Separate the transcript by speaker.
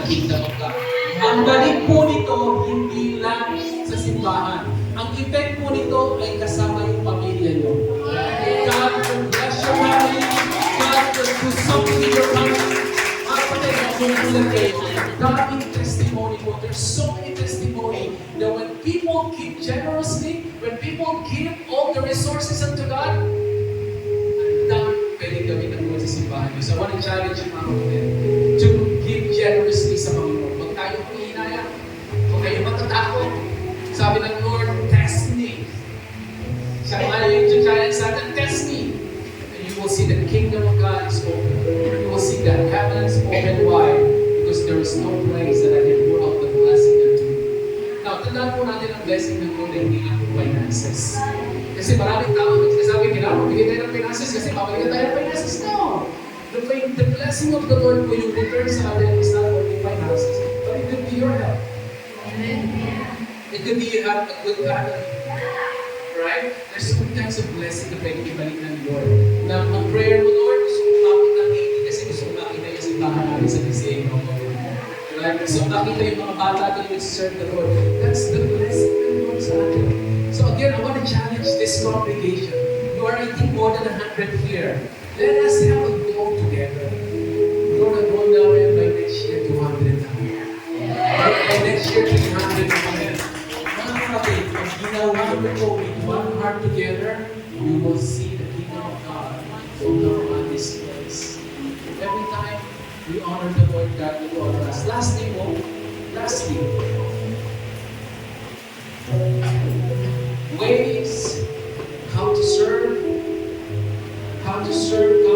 Speaker 1: kingdom of God. Ang balik po nito, hindi lang sa simbahan. Ang effect po nito ay kasama yung pamilya nyo. God will bless your family. God will do something in your family. Kapatid, magmumulan kayo. Daming testimony po. There's so many testimony that when people give generously, when people give all the resources unto God, ang daming pwedeng gawin ng mga sa simbahan nyo. So I want to challenge you mga kapatid to give generously sa Panginoon. Huwag tayo kumihinaya. Huwag kayo matatakot. Sabi ng Lord, test me. Siya nga yung challenge sa atin, test me. And you will see the kingdom of God is open. You will see that heaven is open wide because there is no place that I can pour out the blessing unto you. Now, tandaan po natin ang blessing ng Lord ay hindi lang po finances. Kasi maraming tao nagsasabi, kailangan magbigay tayo ng finances kasi mabigyan tayo ng finances. No! The blessing of the Lord po yung return sa atin is not only finances, but it could be your health. It could be you have a good family. Right? There's so many kinds of blessing na pwede ibalik ng Lord. Na ang prayer mo, Lord, gusto ko makita ng 80 kasi gusto ko makita yung simbahan namin sa DCA. Right? Gusto ko makita yung mga bata na nag-serve the Lord. That's the blessing ng Lord sa atin. So again, I want to challenge this congregation. You are, I think, more than 100 here. Let us have a goal together. We're going to go now and by next year, 200 na. By next year, 300 na. Mga kapatid, pag ginawa mo ko with one heart together, you will see the kingdom of God will come on this place. Every time we honor the Lord God will honor us. Lastly, ways how to serve